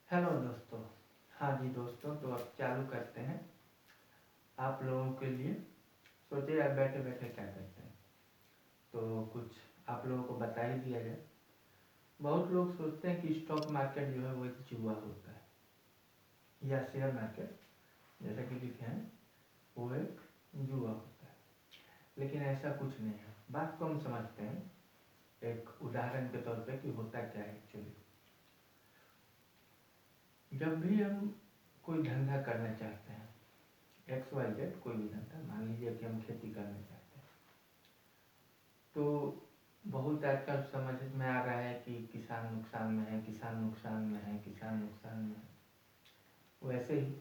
Hello दोस्तों। हाँ जी दोस्तों, तो अब चालू करते हैं। आप लोगों के लिए सोचे यार बैठे बैठे क्या करते हैं, तो कुछ आप लोगों को बता ही दिया जाए। बहुत लोग सोचते हैं कि स्टॉक मार्केट जो है वो एक जुआ होता है या शेयर मार्केट जैसा कि लिखे हैं वो एक जुआ होता है, लेकिन ऐसा कुछ नहीं है। बात को हम समझते हैं एक उदाहरण के तौर पे कि होता क्या है एक्चुअली। जब भी हम कोई धंधा करना चाहते हैं, एक्स वाई जेड कोई भी धंधा, मान लीजिए कि हम खेती करना चाहते हैं, तो बहुत आजकल समझ में आ रहा है कि किसान नुकसान में है, किसान नुकसान में है, किसान नुकसान में है। वैसे ही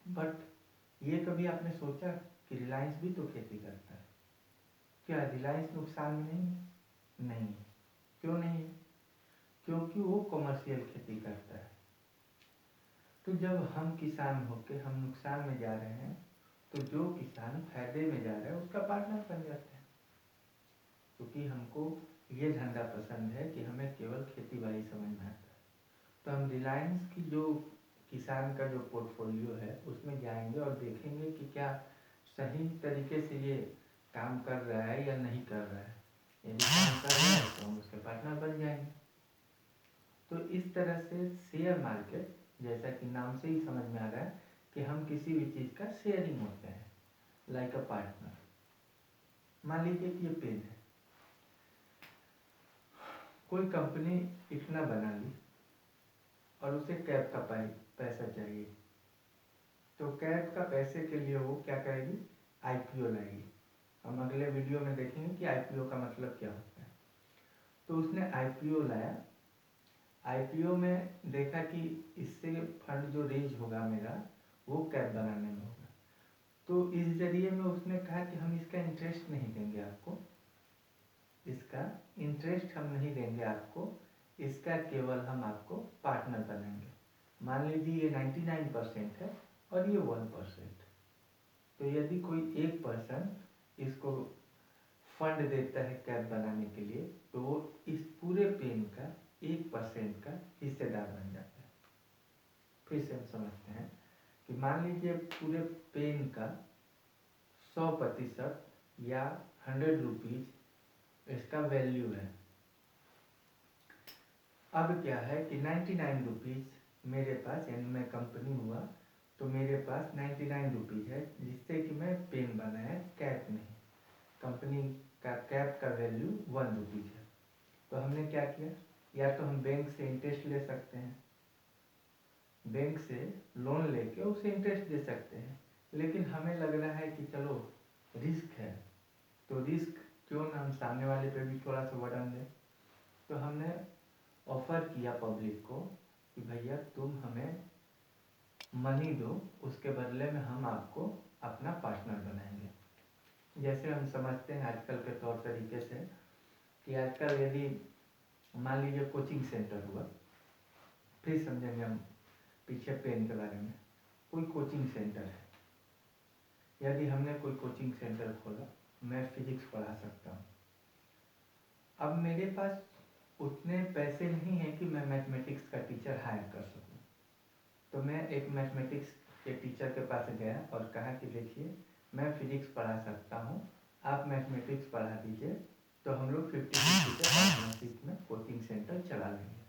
बट ये कभी आपने सोचा कि रिलायंस भी तो खेती करता है? क्या रिलायंस नुकसान में नहीं है? नहीं है। क्यों नहीं है? क्योंकि वो कमर्शियल खेती करता है। तो जब हम किसान होके हम नुकसान में जा रहे हैं, तो जो किसान फायदे में जा रहा है उसका पार्टनर बन जाता है। क्योंकि हमको ये धंधा पसंद है कि हमें केवल खेती बाड़ी समझ में आता है, तो हम रिलायंस की जो किसान का जो पोर्टफोलियो है उसमें जाएंगे और देखेंगे कि क्या सही तरीके से ये काम कर रहा है या नहीं कर रहा है। यदि काम कर रहा है तो हम उसके पार्टनर बन जाएंगे। तो इस तरह से शेयर मार्केट, जैसा कि नाम से ही समझ में आ रहा है कि हम किसी भी चीज़ का शेयरिंग होते हैं, लाइक अ पार्टनर। मान लीजिए कि ये पेन है, कोई कंपनी इतना बना ली और उसे कैप का पैसा चाहिए, तो कैप का पैसे के लिए वो क्या करेगी? आईपीओ लाएगी। हम अगले वीडियो में देखेंगे कि आईपीओ का मतलब क्या होता है। तो उसने आईपीओ लाया, आईपीओ में देखा कि इससे फंड जो रेज होगा मेरा वो कैप बनाने में होगा, तो इस जरिए में उसने कहा कि हम इसका इंटरेस्ट नहीं देंगे आपको, इसका इंटरेस्ट हम नहीं देंगे आपको, इसका केवल हम आपको पार्टनर बनाएंगे। मान लीजिए ये 99% है और ये 1%। तो यदि कोई एक पर्सन इसको फंड देता है कैप बनाने के लिए, तो वो इस पूरे पेन का 1% का हिस्सेदार बन जाता है। फिर से हम समझते हैं कि मान लीजिए पूरे पेन का 100% या 100 रुपीज़ इसका वैल्यू है। अब क्या है कि 99 रुपीज़ मेरे पास, यानी मैं कंपनी हुआ तो मेरे पास 99 रुपीज़ है, जिससे कि मैं पेन बनाया, कैप नहीं। कंपनी का कैप का वैल्यू 1 रुपीज़ है। तो हमने क्या किया, या तो हम बैंक से इंटरेस्ट ले सकते हैं, बैंक से लोन लेके उसे इंटरेस्ट दे सकते हैं, लेकिन हमें लग रहा है कि चलो रिस्क है, तो रिस्क क्यों ना हम सामने वाले पे भी थोड़ा सा बर्डन दें। तो हमने ऑफर किया पब्लिक को कि भैया तुम हमें मनी दो, उसके बदले में हम आपको अपना पार्टनर बनाएंगे। जैसे हम समझते हैं आजकल के तौर तरीके से कि आजकल यदि मान लीजिए कोचिंग सेंटर हुआ, फिर समझेंगे हम पीछे पेन के बारे में। कोई कोचिंग सेंटर है, यदि हमने कोई कोचिंग सेंटर खोला, मैं फिजिक्स पढ़ा सकता हूँ। अब मेरे पास उतने पैसे नहीं हैं कि मैं मैथमेटिक्स का टीचर हायर कर सकूँ, तो मैं एक मैथमेटिक्स के टीचर के पास गया और कहा कि देखिए मैं फिजिक्स पढ़ा सकता हूँ, आप मैथमेटिक्स पढ़ा दीजिए, तो हम लोग 50-50 के पार्टनरशिप में कोचिंग सेंटर चला लेंगे।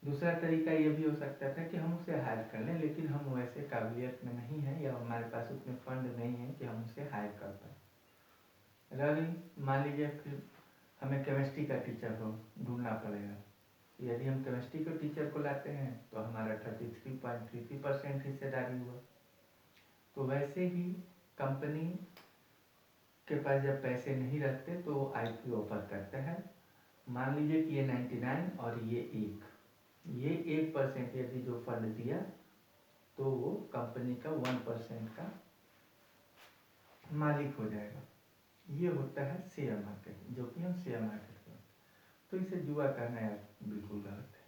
दूसरा तरीका ये भी हो सकता था कि हम उसे हायर कर लें, लेकिन हम वैसे काबिलियत में नहीं हैं या हमारे पास उतने फंड नहीं हैं कि हम उसे हायर कर पाए। रही मान लीजिए फिर हमें केमिस्ट्री का टीचर हो ढूंढना पड़ेगा। यदि हम केमिस्ट्री के टीचर को लाते हैं तो हमारा 33.33% हिस्सेदारी हुआ। तो वैसे ही कंपनी के पास जब पैसे नहीं रहते तो वो आईपीओ ऑफर करते हैं। मान लीजिए कि ये 99 और ये 1% यदि जो फंड दिया तो वो कंपनी का 1% का मालिक हो जाएगा। ये होता है शेयर मार्केट, जो कि हम शेयर मार्केट करते हैं। तो इसे जुआ कहना यार बिल्कुल गलत है।